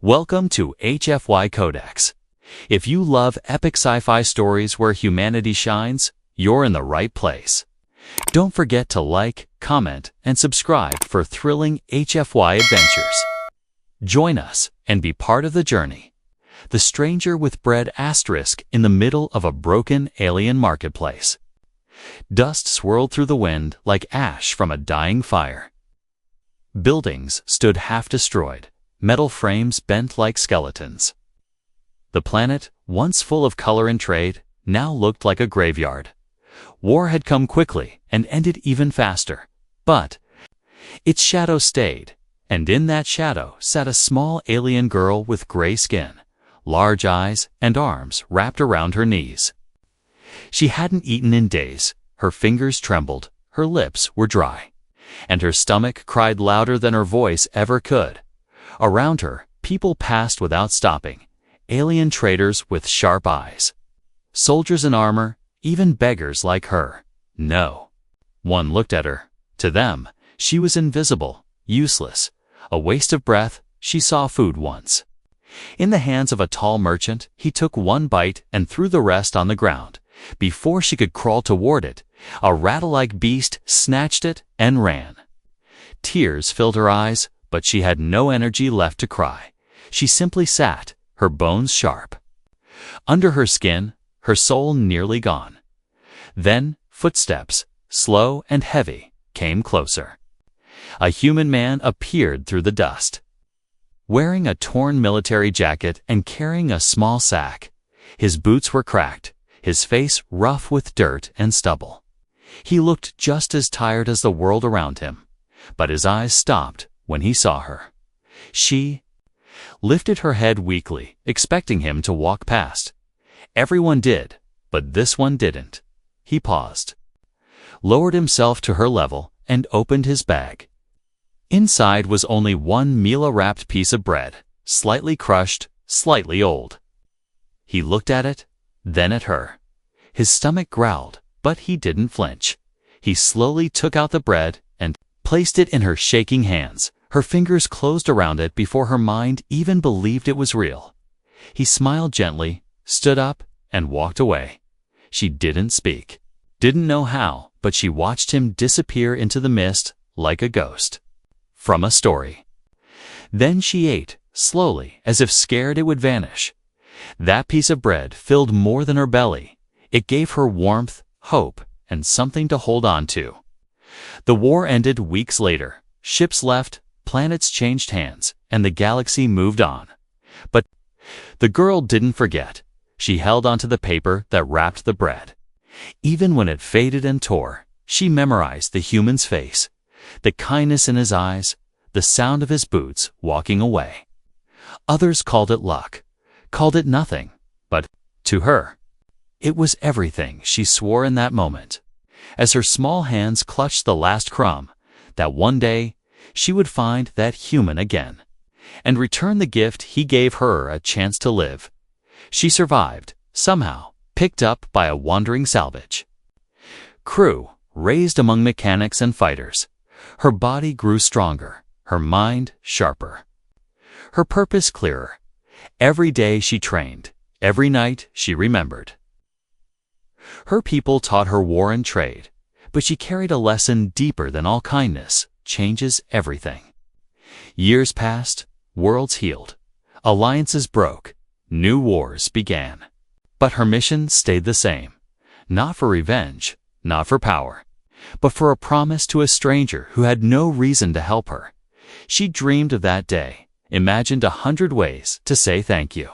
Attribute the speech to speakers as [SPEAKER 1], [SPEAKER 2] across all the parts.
[SPEAKER 1] Welcome to HFY Codex. If you love epic sci-fi stories where humanity shines, you're in the right place. Don't forget to like, comment, and subscribe for thrilling HFY adventures. Join us and be part of the journey. The stranger with bread asterisk in the middle of a broken alien marketplace. Dust swirled through the wind like ash from a dying fire. Buildings stood half destroyed, metal frames bent like skeletons. The planet, once full of color and trade, now looked like a graveyard. War had come quickly and ended even faster, but its shadow stayed, and in that shadow sat a small alien girl with gray skin, large eyes, and arms wrapped around her knees. She hadn't eaten in days, her fingers trembled, her lips were dry, and her stomach cried louder than her voice ever could. Around her, people passed without stopping, alien traders with sharp eyes, soldiers in armor, even beggars like her. No. One looked at her. To them, she was invisible, useless, a waste of breath. She saw food once. In the hands of a tall merchant, he took one bite and threw the rest on the ground. Before she could crawl toward it, a rat-like beast snatched it and ran. Tears filled her eyes, but she had no energy left to cry. She simply sat, her bones sharp. Under her skin, her soul nearly gone. Then, footsteps, slow and heavy, came closer. A human man appeared through the dust. Wearing a torn military jacket and carrying a small sack. His boots were cracked, his face rough with dirt and stubble. He looked just as tired as the world around him, but his eyes stopped when he saw her. She lifted her head weakly, expecting him to walk past. Everyone did, but this one didn't. He paused, lowered himself to her level, and opened his bag. Inside was only one Mila-wrapped piece of bread, slightly crushed, slightly old. He looked at it, then at her. His stomach growled, but he didn't flinch. He slowly took out the bread and placed it in her shaking hands. Her fingers closed around it before her mind even believed it was real. He smiled gently, stood up, and walked away. She didn't speak. Didn't know how, but she watched him disappear into the mist like a ghost. From a story. Then she ate, slowly, as if scared it would vanish. That piece of bread filled more than her belly. It gave her warmth, hope, and something to hold on to. The war ended weeks later. Ships left, planets changed hands, and the galaxy moved on. But the girl didn't forget. She held onto the paper that wrapped the bread. Even when it faded and tore, she memorized the human's face, the kindness in his eyes, the sound of his boots walking away. Others called it luck, called it nothing, but to her, it was everything. She swore in that moment, as her small hands clutched the last crumb, that one day she would find that human again, and return the gift he gave her a chance to live. She survived, somehow, picked up by a wandering salvage crew, raised among mechanics and fighters. Her body grew stronger, her mind sharper, her purpose clearer. Every day she trained, every night she remembered. Her people taught her war and trade, but she carried a lesson deeper than all kindness changes everything. Years passed, worlds healed, alliances broke, new wars began. But her mission stayed the same. Not for revenge, not for power, but for a promise to a stranger who had no reason to help her. She dreamed of that day, imagined 100 ways to say thank you.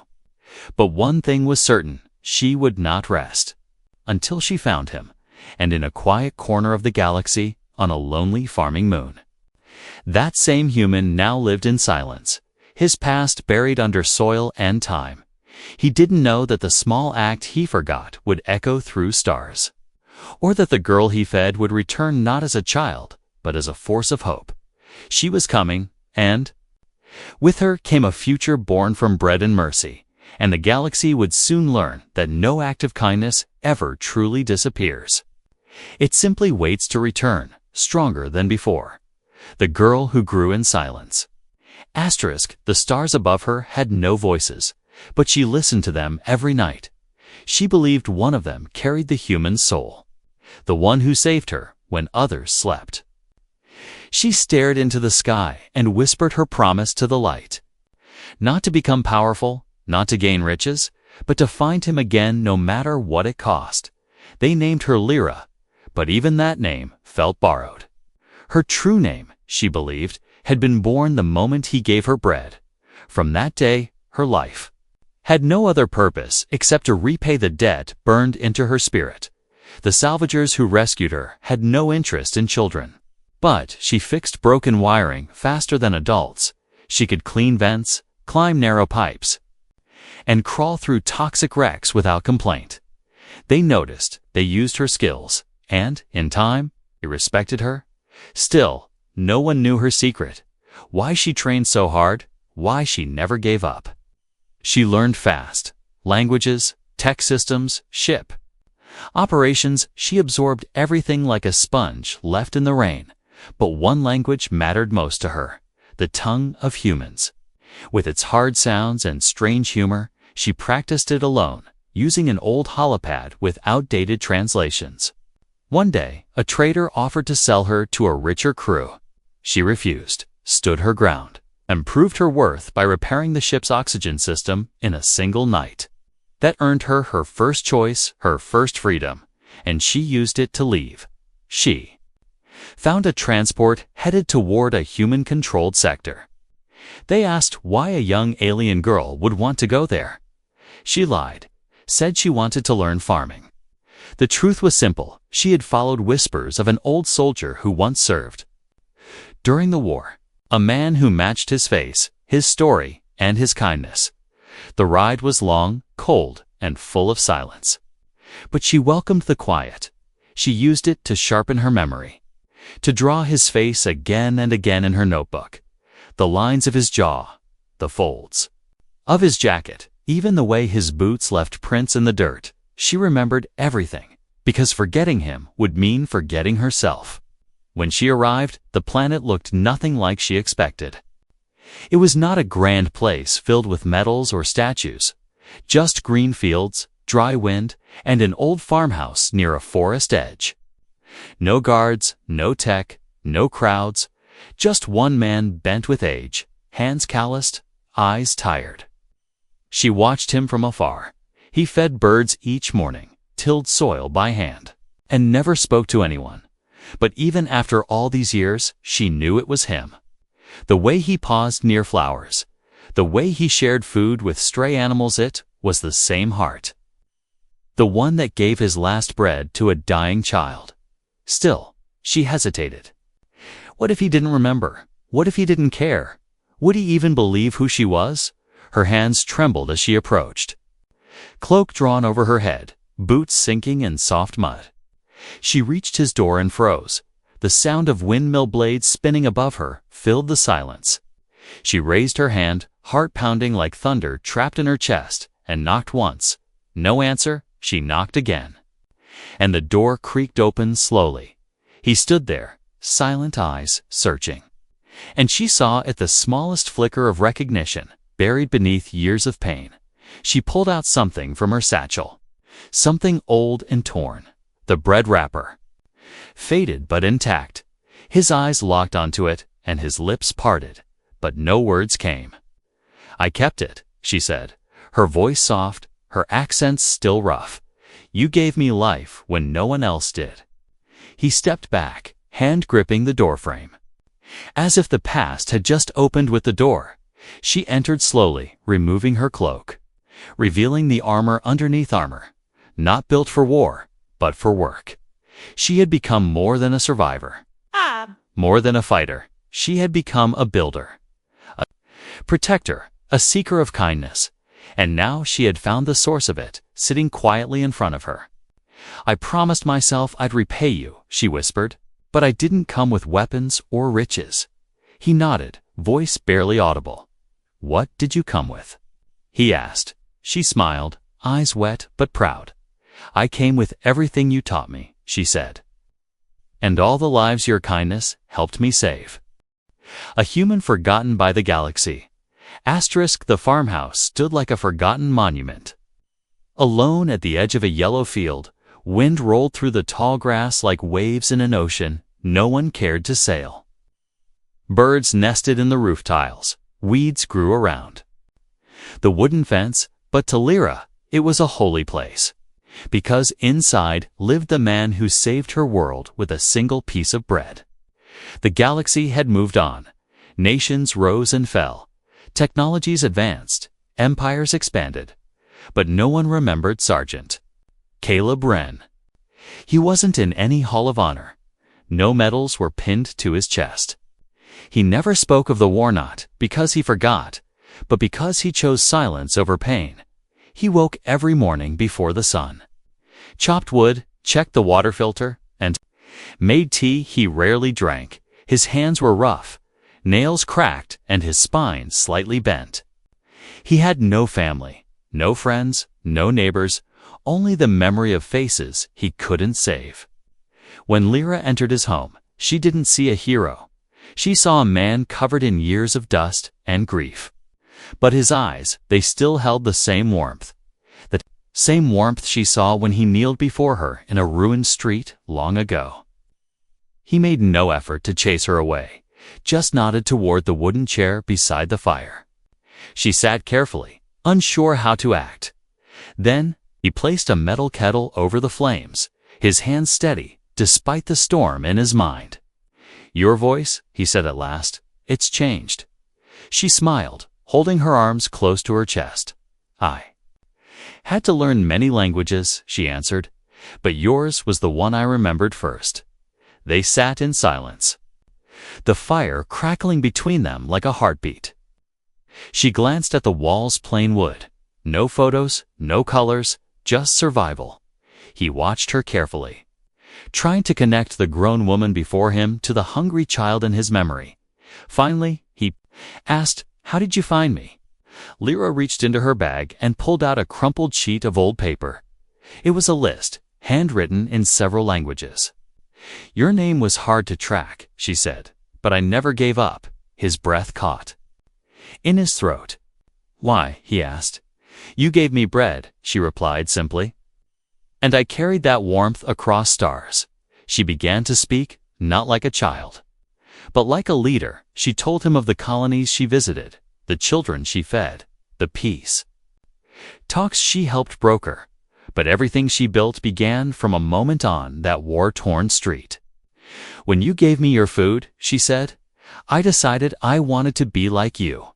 [SPEAKER 1] But one thing was certain, she would not rest until she found him, and in a quiet corner of the galaxy, on a lonely farming moon. That same human now lived in silence, his past buried under soil and time. He didn't know that the small act he forgot would echo through stars, or that the girl he fed would return not as a child, but as a force of hope. She was coming, and with her came a future born from bread and mercy, and the galaxy would soon learn that no act of kindness ever truly disappears. It simply waits to return, stronger than before. The girl who grew in silence. The stars above her had no voices, but she listened to them every night. She believed one of them carried the human soul, the one who saved her when others slept. She stared into the sky and whispered her promise to the light. Not to become powerful, not to gain riches, but to find him again no matter what it cost. They named her Lyra, but even that name felt borrowed. Her true name, she believed, had been born the moment he gave her bread. From that day, her life had no other purpose except to repay the debt burned into her spirit. The salvagers who rescued her had no interest in children. But she fixed broken wiring faster than adults. She could clean vents, climb narrow pipes, and crawl through toxic wrecks without complaint. They noticed, they used her skills, and, in time, they respected her. Still, no one knew her secret, why she trained so hard, why she never gave up. She learned fast. Languages, tech systems, ship operations, she absorbed everything like a sponge left in the rain. But one language mattered most to her, the tongue of humans. With its hard sounds and strange humor, she practiced it alone, using an old holopad with outdated translations. One day, a trader offered to sell her to a richer crew. She refused, stood her ground, and proved her worth by repairing the ship's oxygen system in a single night. That earned her her first choice, her first freedom, and she used it to leave. She found a transport headed toward a human-controlled sector. They asked why a young alien girl would want to go there. She lied, said she wanted to learn farming. The truth was simple. She had followed whispers of an old soldier who once served during the war, a man who matched his face, his story, and his kindness. The ride was long, cold, and full of silence. But she welcomed the quiet. She used it to sharpen her memory, to draw his face again and again in her notebook. The lines of his jaw, the folds of his jacket, even the way his boots left prints in the dirt. She remembered everything, because forgetting him would mean forgetting herself. When she arrived, the planet looked nothing like she expected. It was not a grand place filled with medals or statues, just green fields, dry wind, and an old farmhouse near a forest edge. No guards, no tech, no crowds, just one man bent with age, hands calloused, eyes tired. She watched him from afar. He fed birds each morning, tilled soil by hand, and never spoke to anyone. But even after all these years, she knew it was him. The way he paused near flowers, the way he shared food with stray animals, it was the same heart. The one that gave his last bread to a dying child. Still, she hesitated. What if he didn't remember? What if he didn't care? Would he even believe who she was? Her hands trembled as she approached. Cloak drawn over her head, boots sinking in soft mud. She reached his door and froze. The sound of windmill blades spinning above her filled the silence. She raised her hand, heart pounding like thunder trapped in her chest, and knocked once. No answer, she knocked again. And the door creaked open slowly. He stood there, silent eyes searching. And she saw at the smallest flicker of recognition, buried beneath years of pain. She pulled out something from her satchel. Something old and torn. The bread wrapper. Faded but intact. His eyes locked onto it, and his lips parted, but no words came. "I kept it," she said, her voice soft, her accents still rough. "You gave me life when no one else did." He stepped back, hand gripping the doorframe. As if the past had just opened with the door, she entered slowly, removing her cloak, revealing the armor underneath armor, not built for war, but for work. She had become more than a survivor, more than a fighter. She had become a builder, a protector, a seeker of kindness. And now she had found the source of it, sitting quietly in front of her. "I promised myself I'd repay you," she whispered, "but I didn't come with weapons or riches." He nodded, voice barely audible. "What did you come with?" he asked. She smiled, eyes wet but proud. "I came with everything you taught me," she said. "And all the lives your kindness helped me save." A human forgotten by the galaxy. Asterisk, the farmhouse stood like a forgotten monument. Alone at the edge of a yellow field, wind rolled through the tall grass like waves in an ocean no one cared to sail. Birds nested in the roof tiles. Weeds grew around the wooden fence, but to Lyra, it was a holy place, because inside lived the man who saved her world with a single piece of bread. The galaxy had moved on. Nations rose and fell. Technologies advanced. Empires expanded. But no one remembered Sergeant Caleb Wren. He wasn't in any hall of honor. No medals were pinned to his chest. He never spoke of the war, not because he forgot, but because he chose silence over pain. He woke every morning before the sun, chopped wood, checked the water filter, and made tea he rarely drank. His hands were rough, nails cracked, and his spine slightly bent. He had no family, no friends, no neighbors, only the memory of faces he couldn't save. When Lyra entered his home, she didn't see a hero. She saw a man covered in years of dust and grief. But his eyes, they still held the same warmth. The same warmth she saw when he kneeled before her in a ruined street long ago. He made no effort to chase her away, just nodded toward the wooden chair beside the fire. She sat carefully, unsure how to act. Then he placed a metal kettle over the flames, his hands steady, despite the storm in his mind. "Your voice," he said at last, "it's changed." She smiled, holding her arms close to her chest. "I had to learn many languages," she answered, "but yours was the one I remembered first." They sat in silence, the fire crackling between them like a heartbeat. She glanced at the wall's plain wood. No photos, no colors, just survival. He watched her carefully, trying to connect the grown woman before him to the hungry child in his memory. Finally, he asked, "How did you find me?" Lyra reached into her bag and pulled out a crumpled sheet of old paper. It was a list, handwritten in several languages. "Your name was hard to track," she said, "but I never gave up." His breath caught in his throat. "Why?" he asked. "You gave me bread," she replied simply. "And I carried that warmth across stars." She began to speak, not like a child, but like a leader. She told him of the colonies she visited, the children she fed, the peace talks she helped broker. But everything she built began from a moment on that war-torn street. "When you gave me your food," she said, "I decided I wanted to be like you."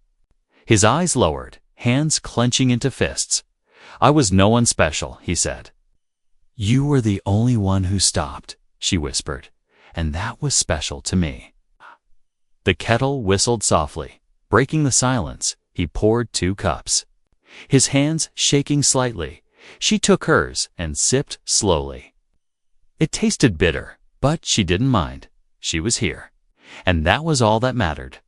[SPEAKER 1] His eyes lowered, hands clenching into fists. "I was no one special," he said. "You were the only one who stopped," she whispered, "and that was special to me." The kettle whistled softly. Breaking the silence, he poured 2 cups. His hands shaking slightly, she took hers and sipped slowly. It tasted bitter, but she didn't mind. She was here, and that was all that mattered.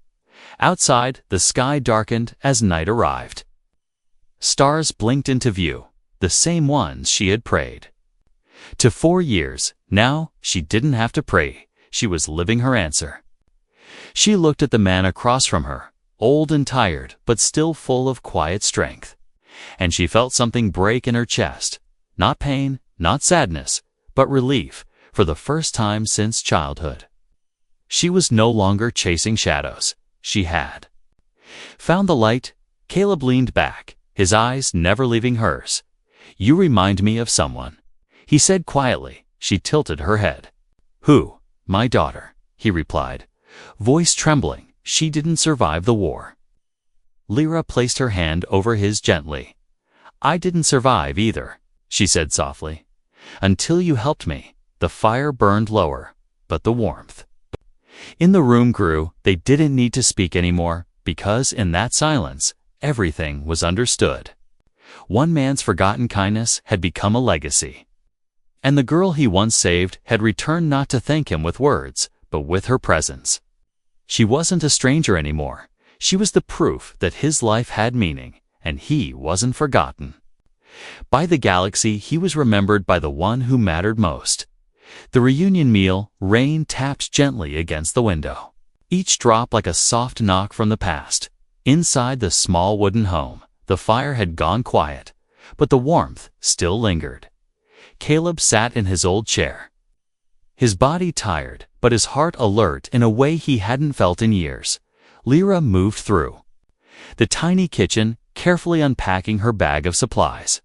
[SPEAKER 1] Outside, the sky darkened as night arrived. Stars blinked into view, the same ones she had prayed to 4 years. Now, she didn't have to pray. She was living her answer. She looked at the man across from her, old and tired, but still full of quiet strength. And she felt something break in her chest. Not pain, not sadness, but relief, for the first time since childhood. She was no longer chasing shadows. She had found the light. Caleb leaned back, his eyes never leaving hers. "You remind me of someone," he said quietly. She tilted her head. "Who?" "My daughter," he replied, voice trembling. "She didn't survive the war." Lyra placed her hand over his gently. "I didn't survive either," she said softly. "Until you helped me." The fire burned lower, but the warmth in the room grew. They didn't need to speak anymore, because in that silence, everything was understood. One man's forgotten kindness had become a legacy. And the girl he once saved had returned, not to thank him with words, but with her presence. She wasn't a stranger anymore. She was the proof that his life had meaning, and he wasn't forgotten. By the galaxy, he was remembered by the one who mattered most. The reunion meal, rain tapped gently against the window. each drop like a soft knock from the past. Inside the small wooden home, the fire had gone quiet, but the warmth still lingered. Caleb sat in his old chair, his body tired, but his heart alert in a way he hadn't felt in years. Lyra moved through the tiny kitchen, carefully unpacking her bag of supplies.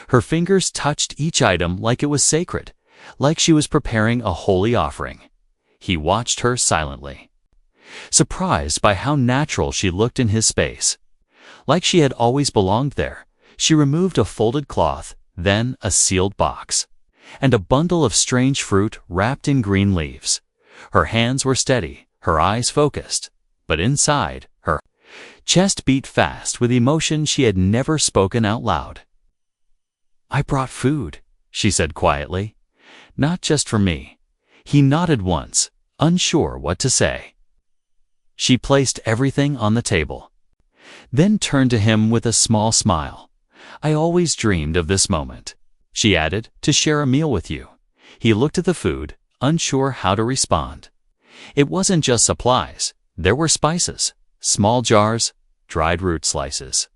[SPEAKER 1] Her fingers touched each item like it was sacred, like she was preparing a holy offering. He watched her silently, surprised by how natural she looked in his space. Like she had always belonged there. She removed a folded cloth, then a sealed box, and a bundle of strange fruit wrapped in green leaves. Her hands were steady, her eyes focused, but inside, her chest beat fast with emotion she had never spoken out loud. "I brought food," she said quietly. "Not just for me." He nodded once, unsure what to say. She placed everything on the table, then turned to him with a small smile. "I always dreamed of this moment," she added, "to share a meal with you." He looked at the food, unsure how to respond. It wasn't just supplies. There were spices, small jars, dried root slices,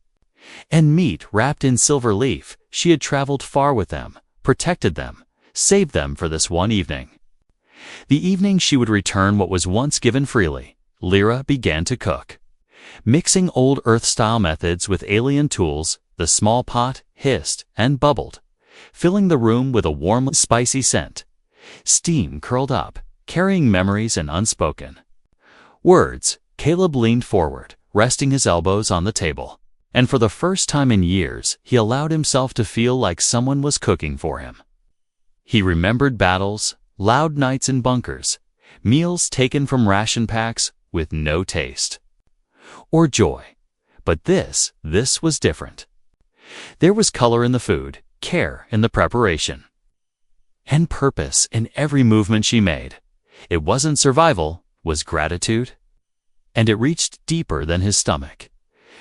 [SPEAKER 1] and meat wrapped in silver leaf. She had traveled far with them, protected them, saved them for this one evening. The evening she would return what was once given freely. Lyra began to cook. Mixing old Earth-style methods with alien tools, the small pot hissed and bubbled, filling the room with a warm, spicy scent. Steam curled up, carrying memories and unspoken words. Caleb leaned forward, resting his elbows on the table, and for the first time in years, he allowed himself to feel like someone was cooking for him. He remembered battles, loud nights in bunkers, meals taken from ration packs with no taste or joy. But this was different. There was color in the food, care in the preparation, and purpose in every movement she made. It wasn't survival, was gratitude. And it reached deeper than his stomach.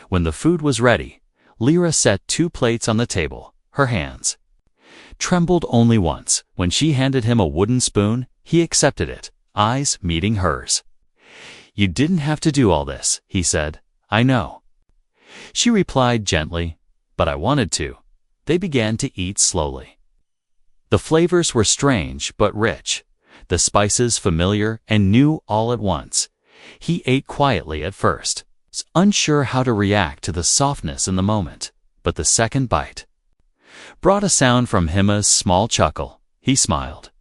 [SPEAKER 1] When the food was ready, Lyra set 2 plates on the table. Her hands trembled only once. When she handed him a wooden spoon, he accepted it, eyes meeting hers. "You didn't have to do all this," he said. "I know." She replied gently, "But I wanted to." They began to eat slowly. The flavors were strange but rich, the spices familiar and new all at once. He ate quietly at first, unsure how to react to the softness in the moment, but the second bite brought a sound from Hima's small chuckle. He smiled.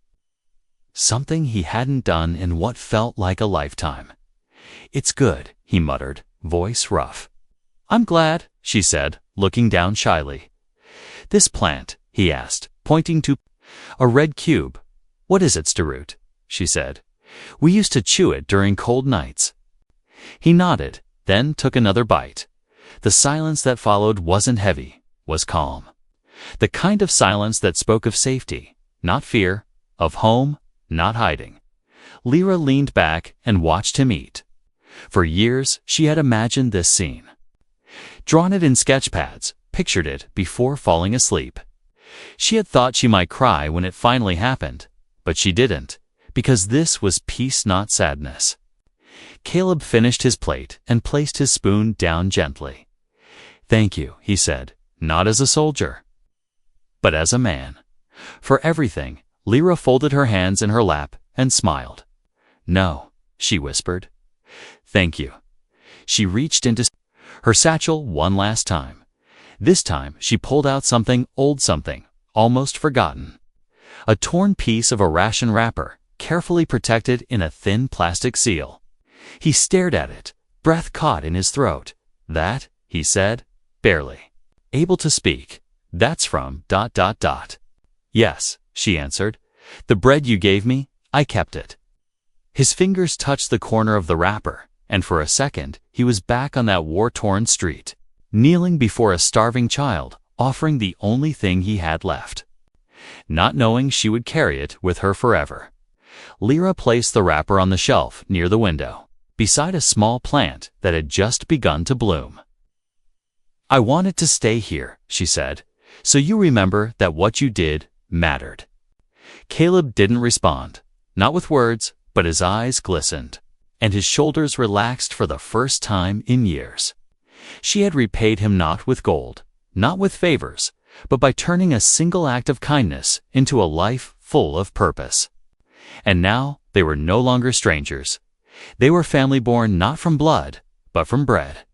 [SPEAKER 1] Something he hadn't done in what felt like a lifetime. "It's good," he muttered, voice rough. "I'm glad," she said, looking down shyly. "This plant," he asked, pointing to a red cube. "What is its root?" she said. "We used to chew it during cold nights." He nodded, then took another bite. The silence that followed wasn't heavy, was calm. The kind of silence that spoke of safety, not fear, of home, not hiding. Lyra leaned back and watched him eat. For years, she had imagined this scene. Drawn it in sketch pads, pictured it before falling asleep. She had thought she might cry when it finally happened, but she didn't, because this was peace, not sadness. Caleb finished his plate and placed his spoon down gently. "Thank you," he said, "not as a soldier, but as a man." For everything, Lyra folded her hands in her lap and smiled. "No," she whispered. "Thank you." She reached into her satchel one last time. This time, she pulled out something old, something almost forgotten. A torn piece of a ration wrapper, carefully protected in a thin plastic seal. He stared at it, breath caught in his throat. "That," he said, barely able to speak. "That's from ... "Yes," she answered. "The bread you gave me, I kept it." His fingers touched the corner of the wrapper, and for a second, he was back on that war-torn street, kneeling before a starving child, offering the only thing he had left, not knowing she would carry it with her forever. Lyra placed the wrapper on the shelf near the window, beside a small plant that had just begun to bloom. "I want it to stay here," she said, "so you remember that what you did mattered." Caleb didn't respond, not with words, but his eyes glistened. and his shoulders relaxed for the first time in years. She had repaid him not with gold, not with favors, but by turning a single act of kindness into a life full of purpose. And now they were no longer strangers. They were family born not from blood, but from bread.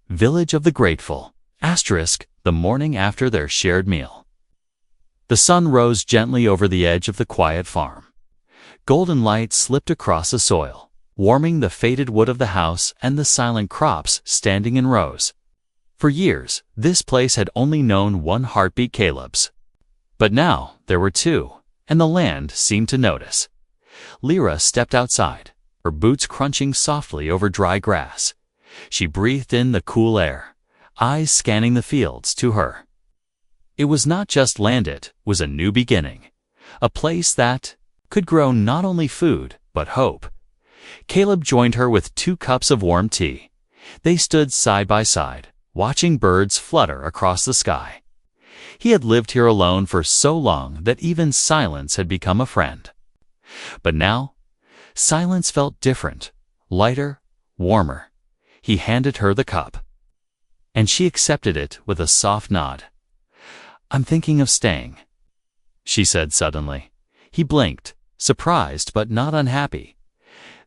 [SPEAKER 1] Village of the Grateful. The morning after their shared meal. The sun rose gently over the edge of the quiet farm. Golden light slipped across the soil, warming the faded wood of the house and the silent crops standing in rows. For years, this place had only known one heartbeat, Caleb's. But now there were two, and the land seemed to notice. Lyra stepped outside, her boots crunching softly over dry grass. She breathed in the cool air, eyes scanning the fields to her. It was not just land, it was a new beginning, a place that could grow not only food, but hope. Caleb joined her with 2 cups of warm tea. They stood side by side, watching birds flutter across the sky. He had lived here alone for so long that even silence had become a friend. But now, silence felt different, lighter, warmer. He handed her the cup, and she accepted it with a soft nod. "I'm thinking of staying," she said suddenly. He blinked, surprised but not unhappy.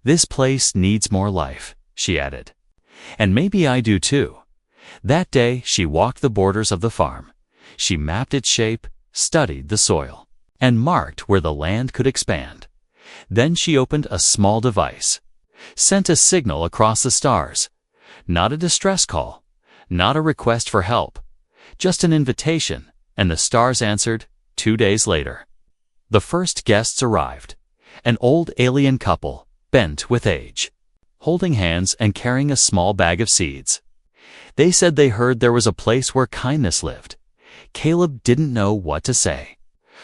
[SPEAKER 1] "This place needs more life," she added. "And maybe I do too." That day she walked the borders of the farm. She mapped its shape, studied the soil, and marked where the land could expand. Then she opened a small device, sent a signal across the stars. Not a distress call, not a request for help, just an invitation, and the stars answered 2 days later. The first guests arrived, an old alien couple, bent with age, holding hands and carrying a small bag of seeds. They said they heard there was a place where kindness lived. Caleb didn't know what to say,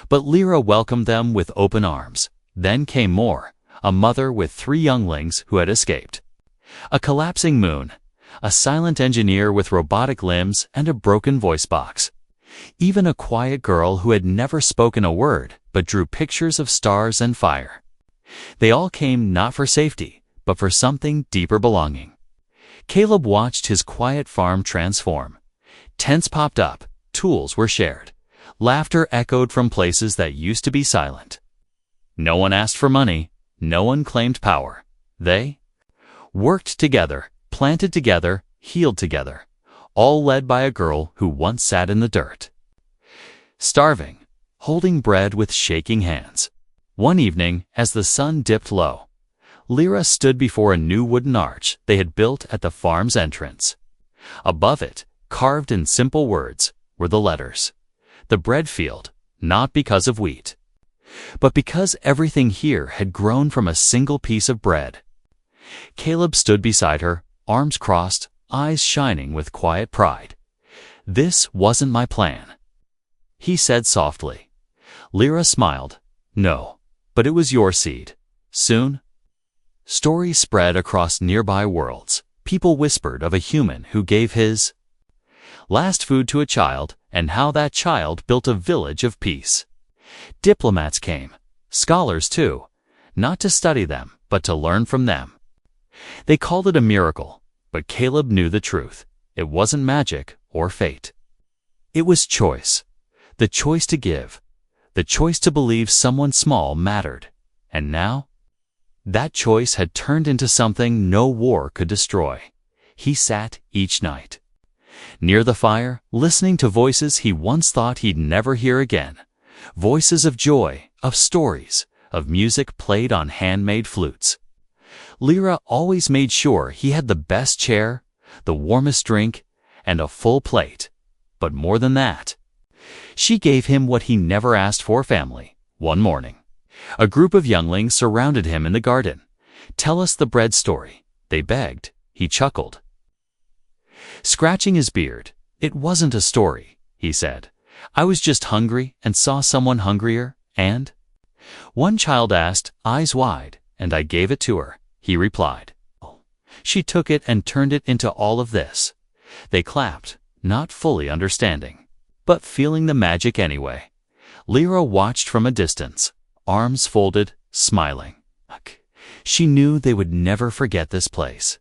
[SPEAKER 1] but Lyra welcomed them with open arms. Then came more, a mother with 3 younglings who had escaped, a collapsing moon, a silent engineer with robotic limbs and a broken voice box, even a quiet girl who had never spoken a word but drew pictures of stars and fire. They all came not for safety, but for something deeper, belonging. Caleb watched his quiet farm transform. Tents popped up, tools were shared, laughter echoed from places that used to be silent. No one asked for money, no one claimed power. They worked together, planted together, healed together, all led by a girl who once sat in the dirt, starving, holding bread with shaking hands. One evening, as the sun dipped low, Lyra stood before a new wooden arch they had built at the farm's entrance. Above it, carved in simple words, were the letters, "The bread field, not because of wheat, but because everything here had grown from a single piece of bread." Caleb stood beside her, arms crossed, eyes shining with quiet pride. "This wasn't my plan," he said softly. Lyra smiled. "No, but it was your seed. Soon." Stories spread across nearby worlds. People whispered of a human who gave his last food to a child and how that child built a village of peace. Diplomats came, scholars too, not to study them, but to learn from them. They called it a miracle, but Caleb knew the truth. It wasn't magic or fate. It was choice. The choice to give. The choice to believe someone small mattered. And now, that choice had turned into something no war could destroy. He sat each night, near the fire, listening to voices he once thought he'd never hear again. Voices of joy, of stories, of music played on handmade flutes. Lyra always made sure he had the best chair, the warmest drink, and a full plate. But more than that, she gave him what he never asked for: family. One morning, a group of younglings surrounded him in the garden. "Tell us the bread story," they begged. He chuckled, scratching his beard. "It wasn't a story," he said. "I was just hungry and saw someone hungrier, and—" One child asked, eyes wide, "and I gave it to her," he replied. She took it and turned it into all of this. They clapped, not fully understanding, but feeling the magic anyway. Lyra watched from a distance, arms folded, smiling. She knew they would never forget this place.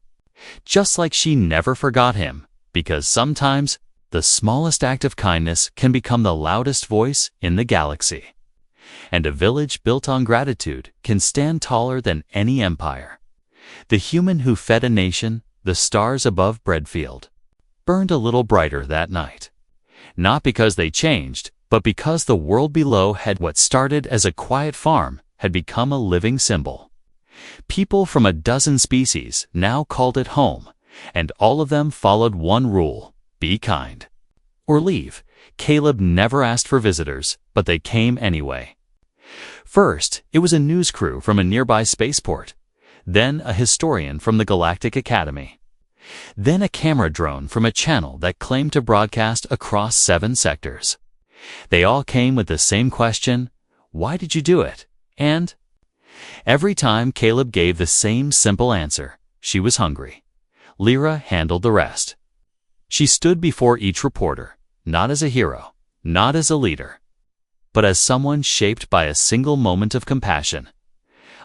[SPEAKER 1] Just like she never forgot him, because sometimes the smallest act of kindness can become the loudest voice in the galaxy. And a village built on gratitude can stand taller than any empire. The human who fed a nation, the stars above Breadfield, burned a little brighter that night. Not because they changed, but because the world below had what started as a quiet farm had become a living symbol. People from a dozen species now called it home, and all of them followed one rule: be kind. Or leave. Caleb never asked for visitors, but they came anyway. First, it was a news crew from a nearby spaceport, then a historian from the Galactic Academy, then a camera drone from a channel that claimed to broadcast across 7 sectors. They all came with the same question: why did you do it? And every time Caleb gave the same simple answer: she was hungry. Lyra handled the rest. She stood before each reporter, not as a hero, not as a leader, but as someone shaped by a single moment of compassion.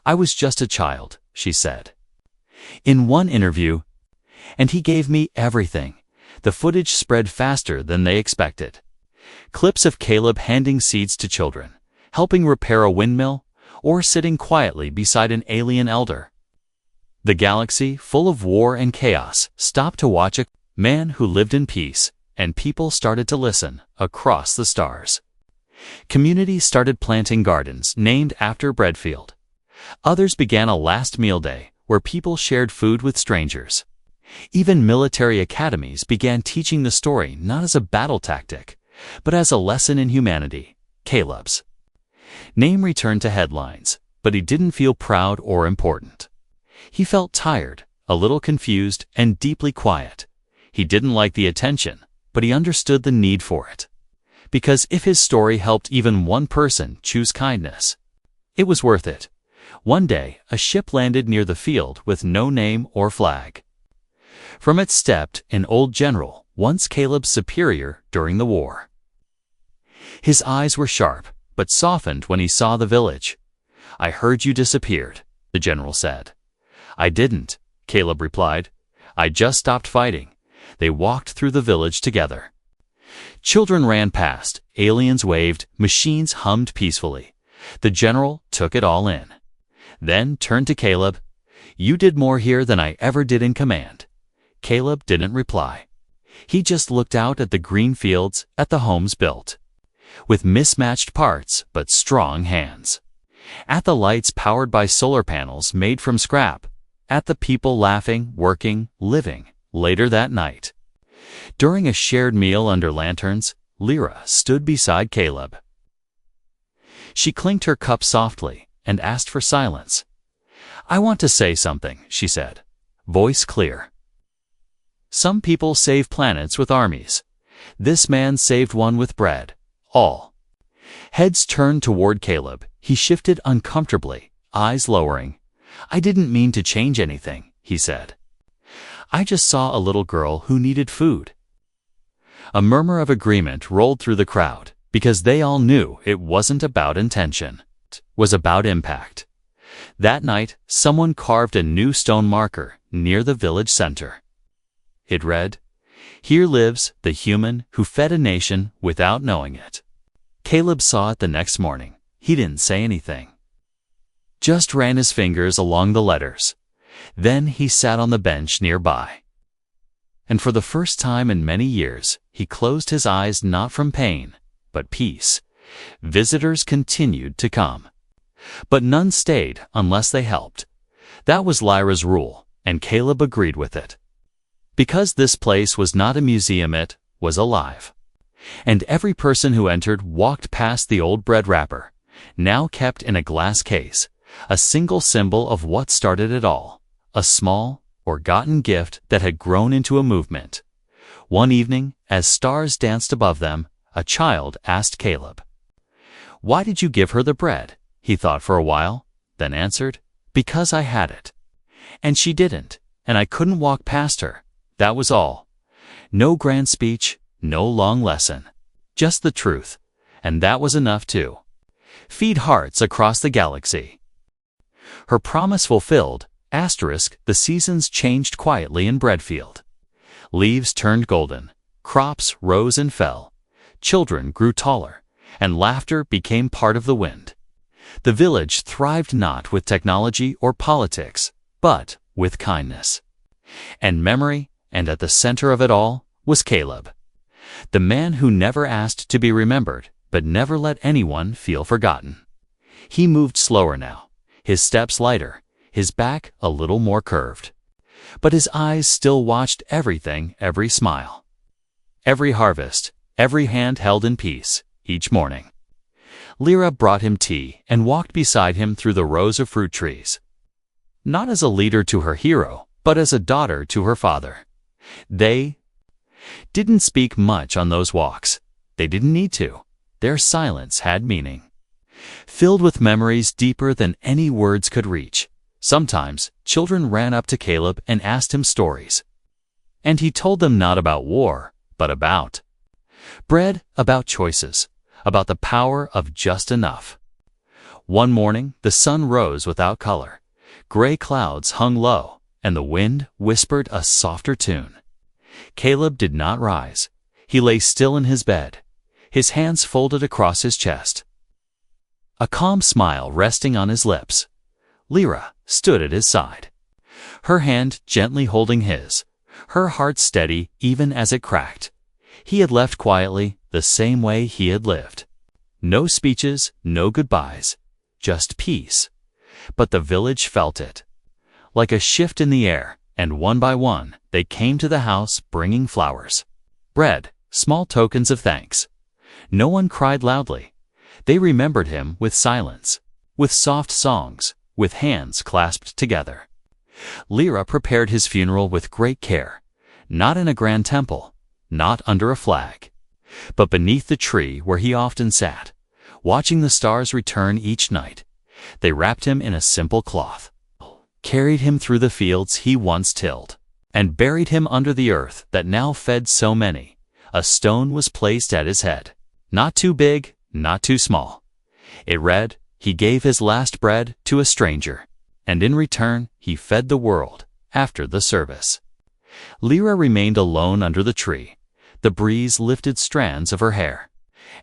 [SPEAKER 1] I was just a child, she said. In one interview, and he gave me everything. The footage spread faster than they expected. Clips of Caleb handing seeds to children, helping repair a windmill, or sitting quietly beside an alien elder. The galaxy, full of war and chaos, stopped to watch a man who lived in peace, and people started to listen across the stars. Communities started planting gardens named after Breadfield. Others began a last meal day where people shared food with strangers. Even military academies began teaching the story not as a battle tactic, but as a lesson in humanity. Caleb's name returned to headlines, but he didn't feel proud or important. He felt tired, a little confused, and deeply quiet. He didn't like the attention, but he understood the need for it. Because if his story helped even one person choose kindness, it was worth it. One day, a ship landed near the field with no name or flag. From it stepped an old general, once Caleb's superior during the war. His eyes were sharp, but softened when he saw the village. "I heard you disappeared," the general said. "I didn't," Caleb replied. "I just stopped fighting." They walked through the village together. Children ran past, aliens waved, machines hummed peacefully. The general took it all in. Then turned to Caleb. "You did more here than I ever did in command." Caleb didn't reply. He just looked out at the green fields, at the homes built with mismatched parts but strong hands, at the lights powered by solar panels made from scrap, at the people laughing, working, living. Later that night, during a shared meal under lanterns, Lyra stood beside Caleb. She clinked her cup softly and asked for silence. "I want to say something," she said, voice clear. "Some people save planets with armies. This man saved one with bread. All." Heads turned toward Caleb. He shifted uncomfortably, eyes lowering. "I didn't mean to change anything," he said. "I just saw a little girl who needed food." A murmur of agreement rolled through the crowd, because they all knew it wasn't about intention. It was about impact. That night, someone carved a new stone marker near the village center. It read, "Here lives the human who fed a nation without knowing it." Caleb saw it the next morning. He didn't say anything, just ran his fingers along the letters. Then he sat on the bench nearby. And for the first time in many years, he closed his eyes not from pain, but peace. Visitors continued to come, but none stayed unless they helped. That was Lyra's rule, and Caleb agreed with it. Because this place was not a museum, it was alive. And every person who entered walked past the old bread wrapper, now kept in a glass case, a single symbol of what started it all. A small, forgotten gift that had grown into a movement. One evening, as stars danced above them, a child asked Caleb, "Why did you give her the bread?" He thought for a while, then answered, "Because I had it. And she didn't, and I couldn't walk past her. That was all. No grand speech, no long lesson. Just the truth. And that was enough to feed hearts across the galaxy." Her promise fulfilled, the seasons changed quietly in Breadfield. Leaves turned golden, crops rose and fell, children grew taller, and laughter became part of the wind. The village thrived not with technology or politics, but with kindness and memory, and at the center of it all was Caleb, the man who never asked to be remembered, but never let anyone feel forgotten. He moved slower now, his steps lighter, his back a little more curved. But his eyes still watched everything, every smile, every harvest, every hand held in peace, each morning. Lyra brought him tea and walked beside him through the rows of fruit trees. Not as a leader to her hero, but as a daughter to her father. They didn't speak much on those walks. They didn't need to. Their silence had meaning, filled with memories deeper than any words could reach. Sometimes, children ran up to Caleb and asked him stories. And he told them not about war, but about bread, about choices, about the power of just enough. One morning, the sun rose without color. Gray clouds hung low, and the wind whispered a softer tune. Caleb did not rise. He lay still in his bed, his hands folded across his chest, a calm smile resting on his lips. Lyra stood at his side, her hand gently holding his, her heart steady even as it cracked. He had left quietly, the same way he had lived. No speeches, no goodbyes, just peace. But the village felt it, like a shift in the air, and one by one they came to the house bringing flowers, bread, small tokens of thanks. No one cried loudly. They remembered him with silence, with soft songs, with hands clasped together. Lyra prepared his funeral with great care, not in a grand temple, not under a flag, but beneath the tree where he often sat, watching the stars return each night. They wrapped him in a simple cloth, carried him through the fields he once tilled, and buried him under the earth that now fed so many. A stone was placed at his head, not too big, not too small. It read, "He gave his last bread to a stranger, and in return he fed the world after the service." Lyra remained alone under the tree. The breeze lifted strands of her hair,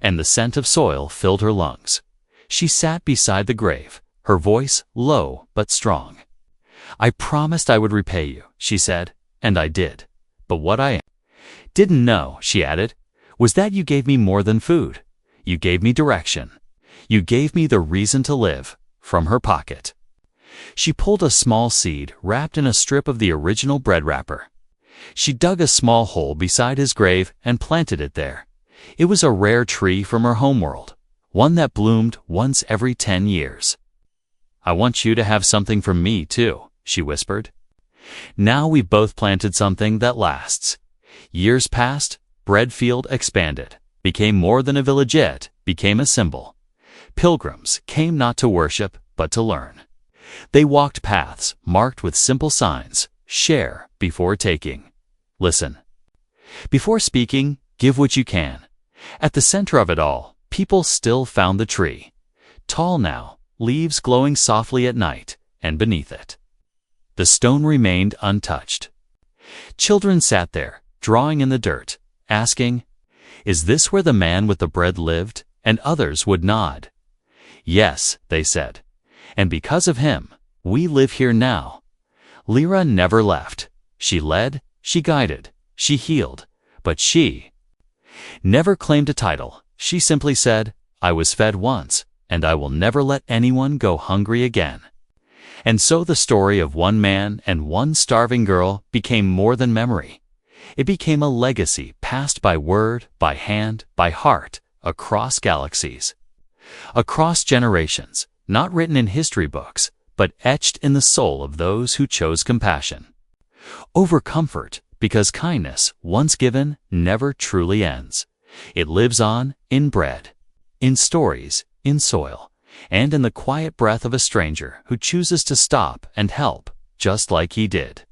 [SPEAKER 1] and the scent of soil filled her lungs. She sat beside the grave, her voice low but strong. "I promised I would repay you," she said, "and I did. But what I didn't know," she added, "was that you gave me more than food. You gave me direction. You gave me the reason to live." From her pocket, she pulled a small seed wrapped in a strip of the original bread wrapper. She dug a small hole beside his grave and planted it there. It was a rare tree from her homeworld, one that bloomed once every 10 years. "I want you to have something from me, too," she whispered. "Now we've both planted something that lasts." Years passed, Breadfield expanded, became more than a villagette, became a symbol. Pilgrims came not to worship, but to learn. They walked paths marked with simple signs: share before taking, listen before speaking, give what you can. At the center of it all, people still found the tree, tall now, leaves glowing softly at night, and beneath it, the stone remained untouched. Children sat there, drawing in the dirt, asking, "Is this where the man with the bread lived?" And others would nod. "Yes," they said, "and because of him, we live here now." Lyra never left. She led, she guided, she healed, but she never claimed a title. She simply said, "I was fed once, and I will never let anyone go hungry again." And so the story of one man and one starving girl became more than memory. It became a legacy passed by word, by hand, by heart, across galaxies, across generations, not written in history books, but etched in the soul of those who chose compassion over comfort, because kindness, once given, never truly ends. It lives on in bread, in stories, in soil, and in the quiet breath of a stranger who chooses to stop and help, just like he did.